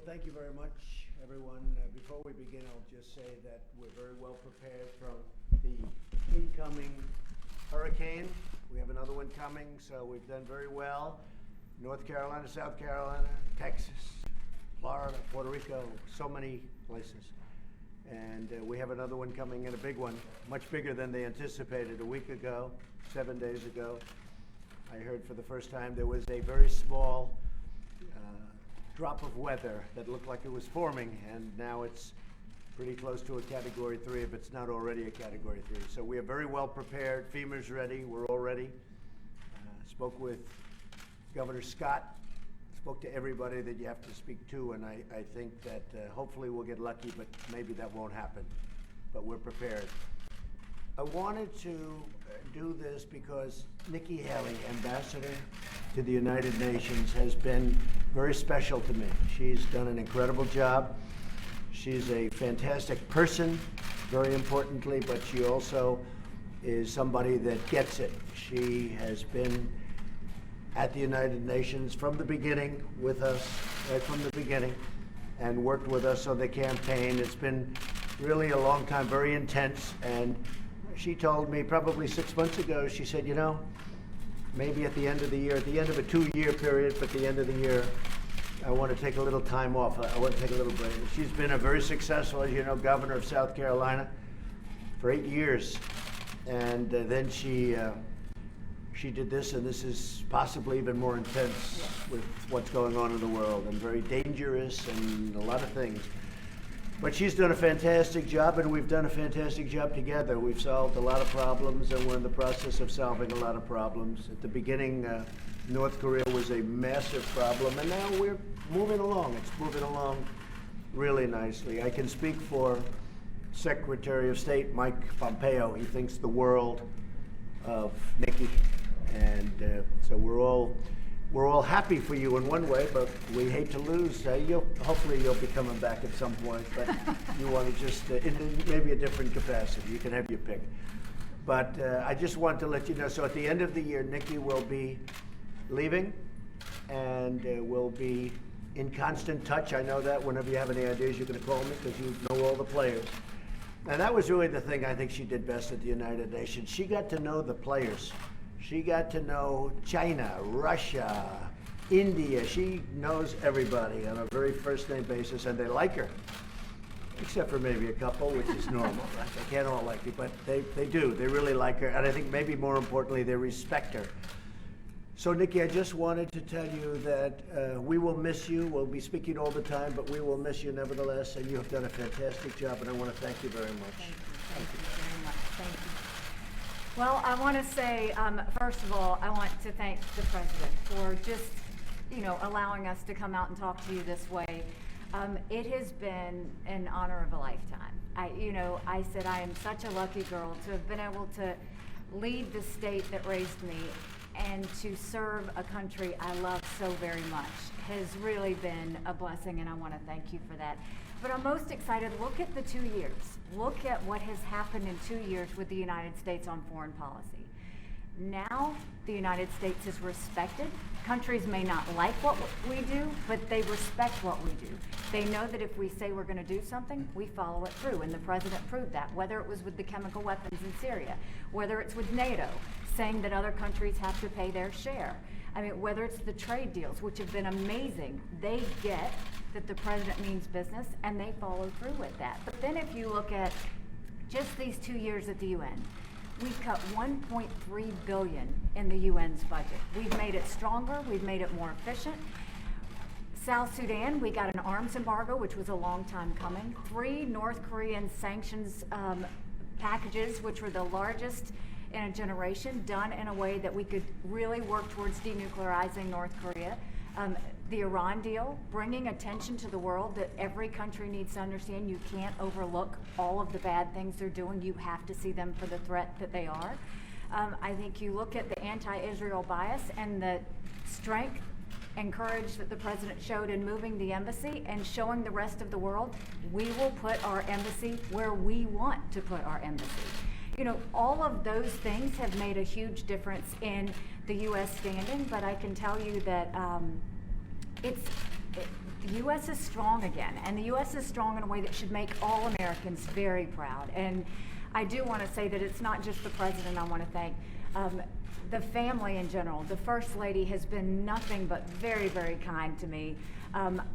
thank you very much, everyone. Before we begin, I'll just say that we're very well prepared from the incoming hurricane. We have another one coming, so we've done very well. North Carolina, South Carolina, Texas, Florida, Puerto Rico, so many places. And we have another one coming, and a big one, much bigger than they anticipated a week ago, 7 days ago. I heard for the first time there was a very small drop of weather that looked like it was forming, and now it's pretty close to a Category 3 if it's not already a Category 3. So we are very well prepared. FEMA's ready. We're all ready. Spoke with Governor Scott. Spoke to everybody that you have to speak to, and I think that hopefully we'll get lucky, but maybe that won't happen. But we're prepared. I wanted to do this because Nikki Haley, Ambassador to the United Nations, has been very special to me. She's done an incredible job. She's a fantastic person, very importantly, but she also is somebody that gets it. She has been at the United Nations from the beginning with us, right from the beginning, and worked with us on the campaign. It's been really a long time, very intense, and she told me probably 6 months ago, she said, you know, maybe at the end of the year, at the end of a 2-year period, but at the end of the year, I want to take a little time off. I want to take a little break. She's been a very successful, as you know, governor of South Carolina for 8 years. And then she did this, and this is possibly even more intense with what's going on in the world, and very dangerous and a lot of things. But she's done a fantastic job, and we've done a fantastic job together. We've solved a lot of problems, and we're in the process of solving a lot of problems. At the beginning, North Korea was a massive problem, and now we're moving along. It's moving along really nicely. I can speak for Secretary of State Mike Pompeo. He thinks the world of Nikki, and so we're all happy for you in one way, but we hate to lose. Hopefully you'll be coming back at some point, but you want to just, in maybe a different capacity. You can have your pick. But I just want to let you know, so at the end of the year, Nikki will be leaving, and we'll be in constant touch. I know that. Whenever you have any ideas, you're going to call me because you know all the players. And that was really the thing I think she did best at the United Nations. She got to know the players. She got to know China, Russia, India. She knows everybody on a very first-name basis, and they like her, except for maybe a couple, which is normal. Right? They can't all like you, but they do. They really like her, and I think maybe more importantly, they respect her. So, Nikki, I just wanted to tell you that we will miss you. We'll be speaking all the time, but we will miss you nevertheless, and you have done a fantastic job, and I want to thank you very much. Thank you very much. Thank you. Well, I want to say, first of all, I want to thank the President for just, allowing us to come out and talk to you this way. It has been an honor of a lifetime. I said I am such a lucky girl to have been able to lead the state that raised me and to serve a country I love so very much has really been a blessing, and I want to thank you for that. But I'm most excited. Look at the 2 years. Look at what has happened in 2 years with the United States on foreign policy. Now the United States is respected. Countries may not like what we do, but they respect what we do. They know that if we say we're going to do something, we follow it through, and the President proved that, whether it was with the chemical weapons in Syria, whether it's with NATO, saying that other countries have to pay their share. I mean, whether it's the trade deals, which have been amazing, they get that the President means business, and they follow through with that. But then if you look at just these 2 years at the UN, we've cut $1.3 billion in the UN's budget. We've made it stronger. We've made it more efficient. South Sudan, we got an arms embargo, which was a long time coming. 3 North Korean sanctions packages, which were the largest in a generation, done in a way that we could really work towards denuclearizing North Korea. The Iran deal, bringing attention to the world that every country needs to understand you can't overlook all of the bad things they're doing. You have to see them for the threat that they are. I think you look at the anti-Israel bias and the strength and courage that the President showed in moving the embassy and showing the rest of the world, we will put our embassy where we want to put our embassy. All of those things have made a huge difference in the U.S. standing, but I can tell you that the U.S. is strong again, and the U.S. is strong in a way that should make all Americans very proud. And I do want to say that it's not just the president I want to thank. The family in general, the First Lady has been nothing but very, very kind to me.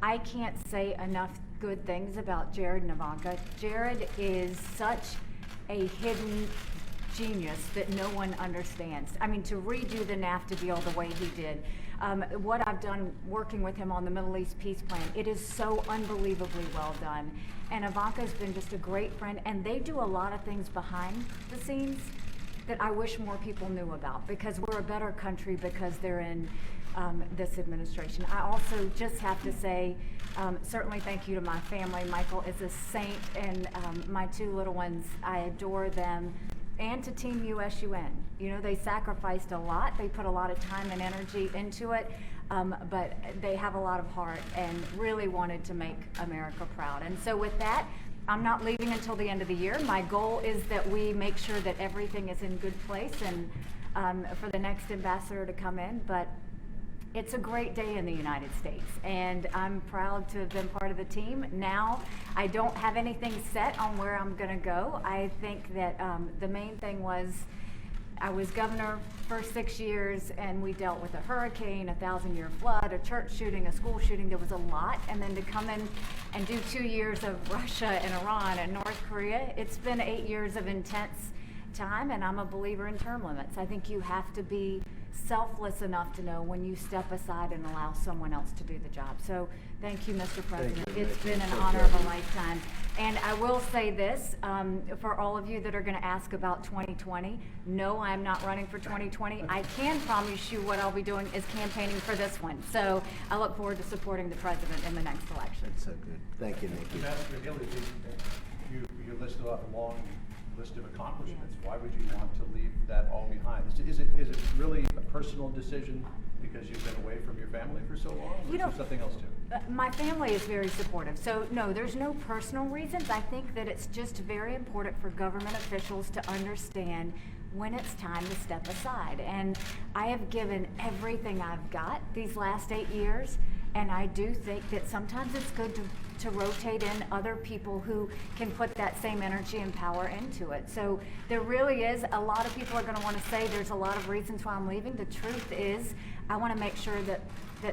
I can't say enough good things about Jared and Ivanka. Jared is such a hidden genius that no one understands. I mean, to redo the NAFTA deal the way he did, what I've done working with him on the Middle East peace plan, it is so unbelievably well done. And Ivanka's been just a great friend, and they do a lot of things behind the scenes that I wish more people knew about, because we're a better country because they're in this administration. I also just have to say, certainly thank you to my family. Michael is a saint, and my two little ones, I adore them. And to Team USUN. You know, they sacrificed a lot. They put a lot of time and energy into it, but they have a lot of heart and really wanted to make America proud. And so with that, I'm not leaving until the end of the year. My goal is that we make sure that everything is in good place and for the next ambassador to come in. But it's a great day in the United States, and I'm proud to have been part of the team. Now, I don't have anything set on where I'm going to go. I think that the main thing was I was governor for 6 years, and we dealt with a hurricane, a 1,000-year flood, a church shooting, a school shooting. There was a lot, and then to come in and do 2 years of Russia and Iran and North Korea, it's been 8 years of intense time, and I'm a believer in term limits. I think you have to be selfless enough to know when you step aside and allow someone else to do the job. So thank you, Mr. President. Thank you, it's Nikki. been an So honor good. of a lifetime. And I will say this, for all of you that are going to ask about 2020, no, I'm not running for 2020. I can promise you what I'll be doing is campaigning for this one. So I look forward to supporting the president in the next election. So good. Thank you, Nikki. Ambassador Hillary, you listed off a long list of accomplishments. Why would you want to leave that all behind? Is it really a personal decision because you've been away from your family for so long? Or You is know, there something else too? My family is very supportive. So no, there's no personal reasons. I think that it's just very important for government officials to understand when it's time to step aside. And I have given everything I've got these last 8 years. And I do think that sometimes it's good to rotate in other people who can put that same energy and power into it. So there really is, a lot of people are going to want to say there's a lot of reasons why I'm leaving. The truth is, I want to make sure that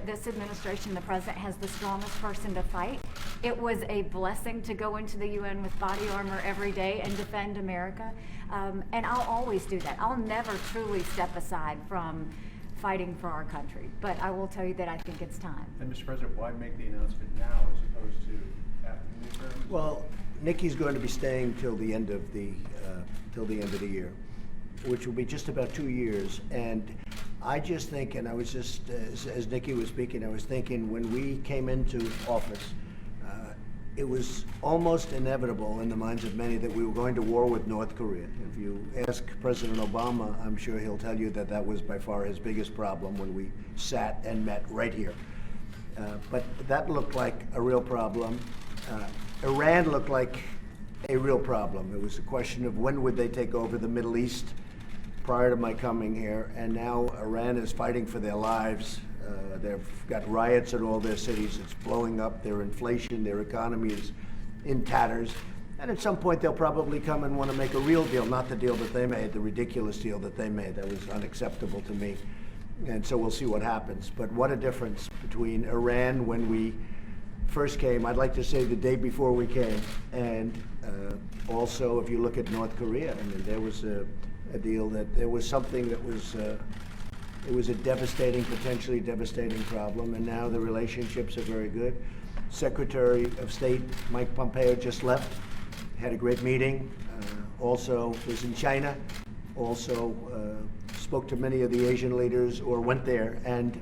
this administration, the president, has the strongest person to fight. It was a blessing to go into the UN with body armor every day and defend America. And I'll always do that. I'll never truly step aside from fighting for our country. But I will tell you that I think it's time. And Mr. President, why make the announcement now as opposed to after the midterms? Well, Nikki's going to be staying till the end of the year, which will be just about 2 years. And I just think, and I was just, as Nikki was speaking, I was thinking when we came into office, it was almost inevitable in the minds of many that we were going to war with North Korea. If you ask President Obama, I'm sure he'll tell you that that was by far his biggest problem when we sat and met right here. But that looked like a real problem. Iran looked like a real problem. It was a question of when would they take over the Middle East prior to my coming here, and now Iran is fighting for their lives. They've got riots in all their cities. It's blowing up. Their inflation, their economy is in tatters. And at some point, they'll probably come and want to make a real deal, not the deal that they made, the ridiculous deal that they made. That was unacceptable to me. And so we'll see what happens. But what a difference between Iran when we first came, I'd like to say the day before we came, and also if you look at North Korea, I mean, there was a deal that there was something that was it was a devastating, potentially devastating problem, and now the relationships are very good. Secretary of State Mike Pompeo just left, had a great meeting, also was in China, also spoke to many of the Asian leaders or went there and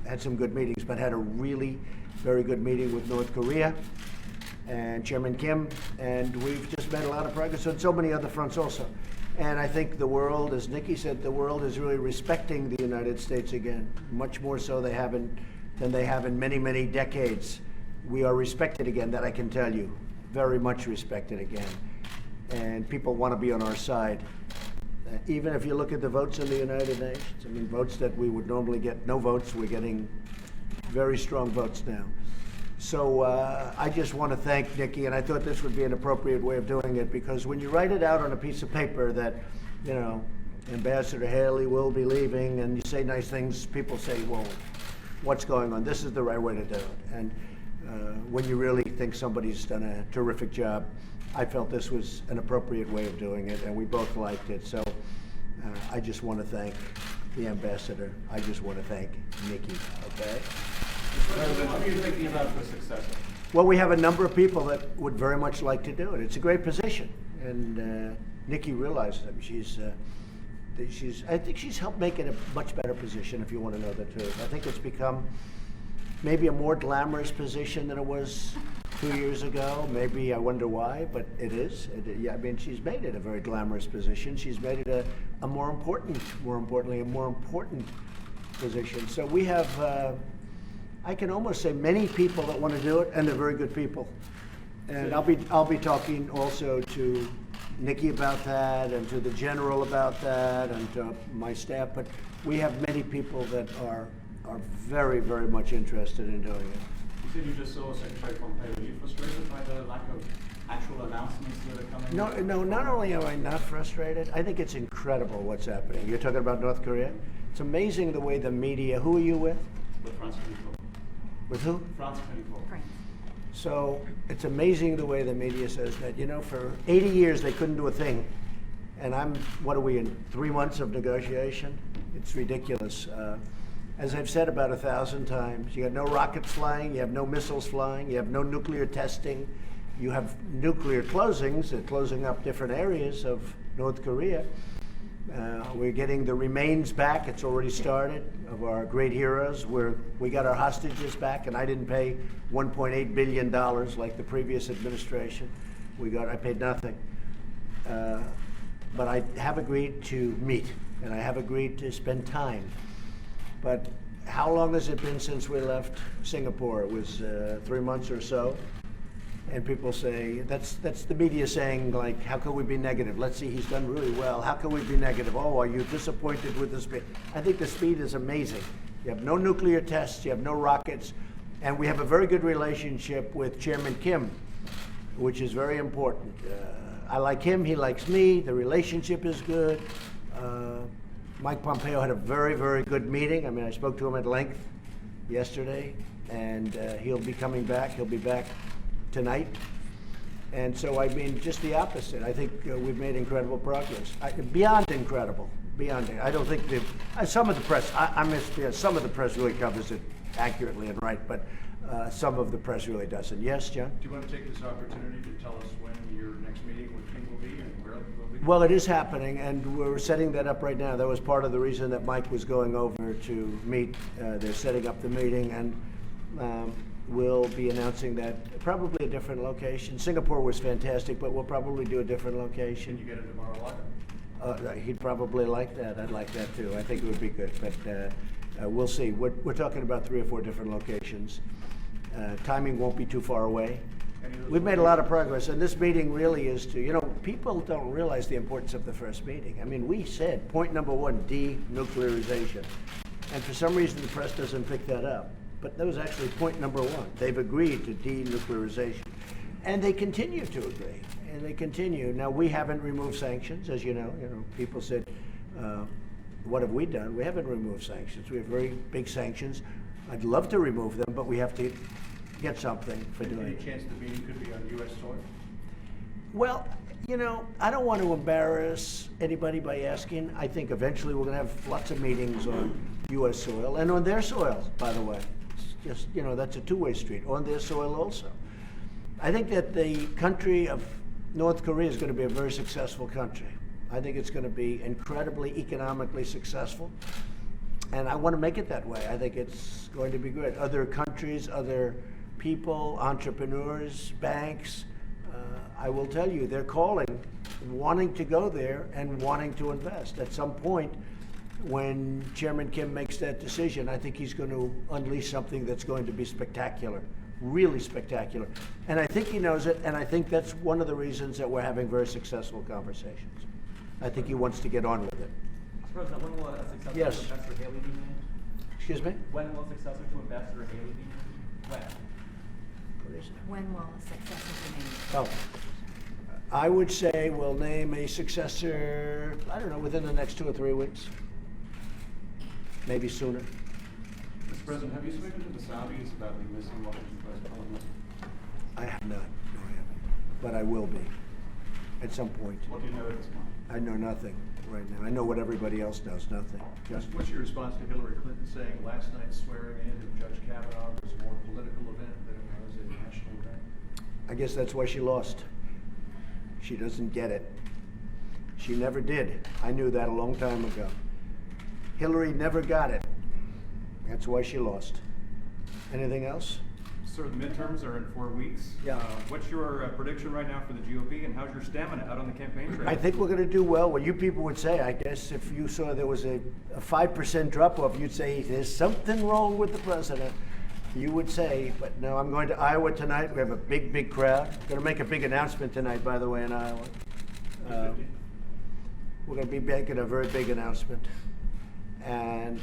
had some good meetings, but had a really very good meeting with North Korea and Chairman Kim, and we've just made a lot of progress on so many other fronts also. And I think the world, as Nikki said, the world is really respecting the United States again, much more so than they have in many, many decades. We are respected again, that I can tell you, very much respected again. And people want to be on our side. Even if you look at the votes in the United Nations, I mean, votes that we would normally get no votes, we're getting very strong votes now. So I just want to thank Nikki, and I thought this would be an appropriate way of doing it, because when you write it out on a piece of paper that, you know, Ambassador Haley will be leaving, and you say nice things, people say, well, what's going on? This is the right way to do it. And when you really think somebody's done a terrific job, I felt this was an appropriate way of doing it, and we both liked it. So I just want to thank the ambassador. I just want to thank Nikki, okay? What are you thinking about the successor? Well, we have a number of people that would very much like to do it. It's a great position, and Nikki realizes it. I think she's helped make it a much better position, if you want to know the truth. I think it's become maybe a more glamorous position than it was 2 years ago. Maybe I wonder why, but it is. Yeah, I mean, she's made it a very glamorous position. She's made it a more importantly, a more important position. So we have, I can almost say, many people that want to do it, and they're very good people. And I'll be talking also to Nikki about that, and to the general about that, and to my staff. But we have many people that are very, very much interested in doing it. You said you just saw Secretary Pompeo. Are you frustrated by the lack of actual announcements that are coming? No, not only am I not frustrated, I think it's incredible what's happening. You're talking about North Korea? It's amazing the way the media, who are you with? With France 24. With who? France 24. France. So it's amazing the way the media says that, you know, for 80 years they couldn't do a thing. And what are we in, 3 months of negotiation? It's ridiculous. As I've said about 1,000 times, you have no rockets flying, you have no missiles flying, you have no nuclear testing, you have nuclear closings, they're closing up different areas of North Korea. We're getting the remains back, it's already started, of our great heroes. We got our hostages back, and I didn't pay $1.8 billion like the previous administration. I paid nothing. But I have agreed to meet, and I have agreed to spend time. But how long has it been since we left Singapore? It was 3 months or so. And people say, that's the media saying, like, how could we be negative? Let's see, he's done really well. How can we be negative? Oh, are you disappointed with the speed? I think the speed is amazing. You have no nuclear tests, you have no rockets, and we have a very good relationship with Chairman Kim, which is very important. I like him, he likes me, the relationship is good. Mike Pompeo had a very, very good meeting. I mean, I spoke to him at length yesterday, and he'll be coming back. He'll be back tonight. And so, I mean, just the opposite. I think we've made incredible progress. Beyond incredible. Beyond. I don't think some of the press, I must some of the press really covers it accurately and right, but some of the press really doesn't. Yes, John? Do you want to take this opportunity to tell us when your next meeting with King will be and where it will be? Well, it is happening, and we're setting that up right now. That was part of the reason that Mike was going over to meet. They're setting up the meeting, and we'll be announcing that probably a different location. Singapore was fantastic, but we'll probably do a different location. Can you get it tomorrow, Lago? He'd probably like that. I'd like that too. I think it would be good, but we'll see. We're talking about 3 or 4 different locations. Timing won't be too far away. We've made a lot of progress, and this meeting really is to, you know, people don't realize the importance of the first meeting. I mean, we said point number 1, denuclearization. And for some reason, the press doesn't pick that up. But that was actually point number 1. They've agreed to denuclearization. And they continue to agree, and they continue. Now, we haven't removed sanctions, as you know. You know, people said, what have we done? We haven't removed sanctions. We have very big sanctions. I'd love to remove them, but we have to get something for doing Any it. chance the meeting could be on U.S. soil? Well, you know, I don't want to embarrass anybody by asking. I think eventually we're going to have lots of meetings on U.S. soil and on their soil, by the way. It's just, you know, that's a two-way street, on their soil also. I think that the country of North Korea is going to be a very successful country. I think it's going to be incredibly economically successful, and I want to make it that way. I think it's going to be good. Other countries, other people, entrepreneurs, banks, I will tell you, they're calling, wanting to go there and wanting to invest. At some point, when Chairman Kim makes that decision, I think he's going to unleash something that's going to be spectacular, really spectacular. And I think he knows it, and I think that's one of the reasons that we're having very successful conversations. I think he wants to get on with it. President, when will a successor Yes. to Ambassador Haley be named? Excuse me? When will a successor to Ambassador Haley be named? When? when will a successor be named? Oh, I would say we'll name a successor, I don't know, within the next 2 or 3 weeks. Maybe sooner. Mr. President, have you spoken to the Saudis about the Muslim Washington Post columnist? I have not, no, I haven't, but I will be at some point. What do you know at this point? I know nothing right now. I know what everybody else knows, nothing. Just, What's your response to Hillary Clinton saying last night's swearing in of Judge Kavanaugh was a more political event than it was a national event? I guess that's why she lost. She doesn't get it. She never did. I knew that a long time ago. Hillary never got it. That's why she lost. Anything else? Sir, the midterms are in 4 weeks. Yeah. What's your prediction right now for the GOP, and how's your stamina out on the campaign trail? I think we're going to do well. What you people would say, I guess, if you saw there was a 5% drop-off, you'd say there's something wrong with the president. You would say, but no, I'm going to Iowa tonight. We have a big, big crowd. Going to make a big announcement tonight, by the way, in Iowa. We're going to be making a very big announcement. And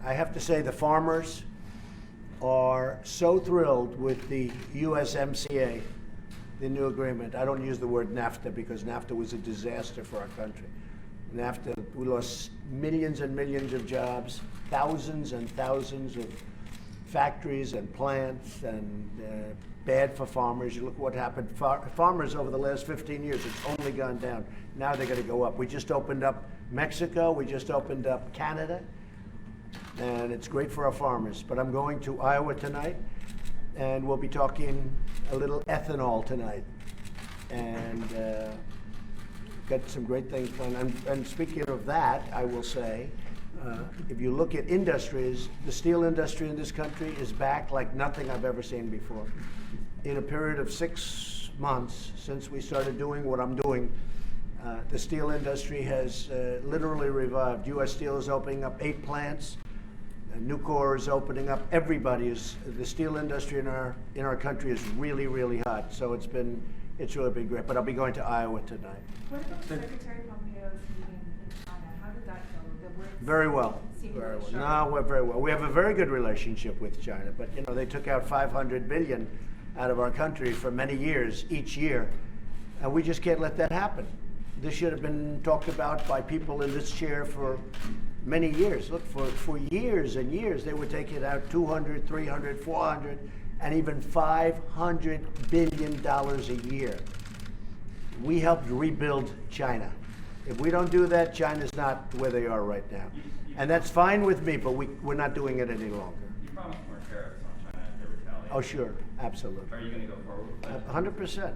I have to say the farmers are so thrilled with the USMCA, the new agreement. I don't use the word NAFTA because NAFTA was a disaster for our country. NAFTA, we lost millions and millions of jobs, thousands and thousands of factories and plants, and bad for farmers. You look what happened. Farmers over the last 15 years, it's only gone down. Now they're going to go up. We just opened up Mexico. We just opened up Canada. And it's great for our farmers. But I'm going to Iowa tonight, and we'll be talking a little ethanol tonight. And got some great things planned. And speaking of that, I will say, if you look at industries, the steel industry in this country is back like nothing I've ever seen before. In a period of 6 months since we started doing what I'm doing, the steel industry has literally revived. U.S. Steel is opening up 8 plants. Nucor is opening up. Everybody is. The steel industry in our country is really, really hot. So it's really been great. But I'll be going to Iowa tonight. What about Secretary Pompeo's meeting in China? How did that go? Very well. Seemed Very really well. sharp. No, we're very well. We have a very good relationship with China, but you know they took out $500 billion out of our country for many years, each year, and we just can't let that happen. This should have been talked about by people in this chair for many years. Look, for years and years, they were taking out $200, $300, $400, and even $500 billion a year. We helped rebuild China. If we don't do that, China's not where they are right now. And that's fine with me, but we're not doing it any longer. You promised more tariffs on China if they retaliate. Oh, sure, absolutely. Are you going to go forward with that? 100%.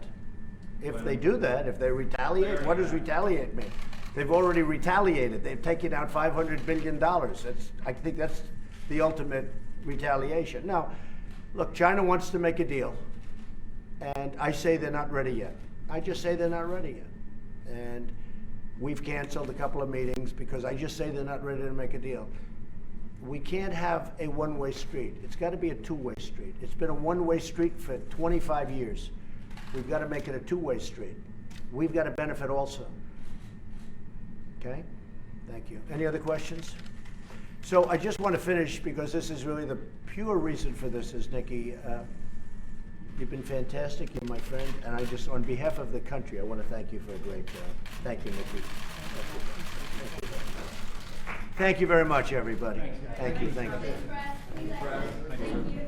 If they do that, if they retaliate, what does retaliate mean? They've already retaliated. They've taken out $500 billion. I think that's the ultimate retaliation. Now, look, China wants to make a deal, and I say they're not ready yet. I just say they're not ready yet. And we've canceled a couple of meetings because I just say they're not ready to make a deal. We can't have a one-way street. It's got to be a two-way street. It's been a one-way street for 25 years. We've got to make it a two-way street. We've got to benefit also. Okay? Thank you. Any other questions? So I just want to finish because this is really the pure reason for this is, Nikki, you've been fantastic. You're my friend. And I just, on behalf of the country, I want to thank you for a great job. Thank you, Nikki. Thank you very much, everybody. Thank you. Thank you. Thank you.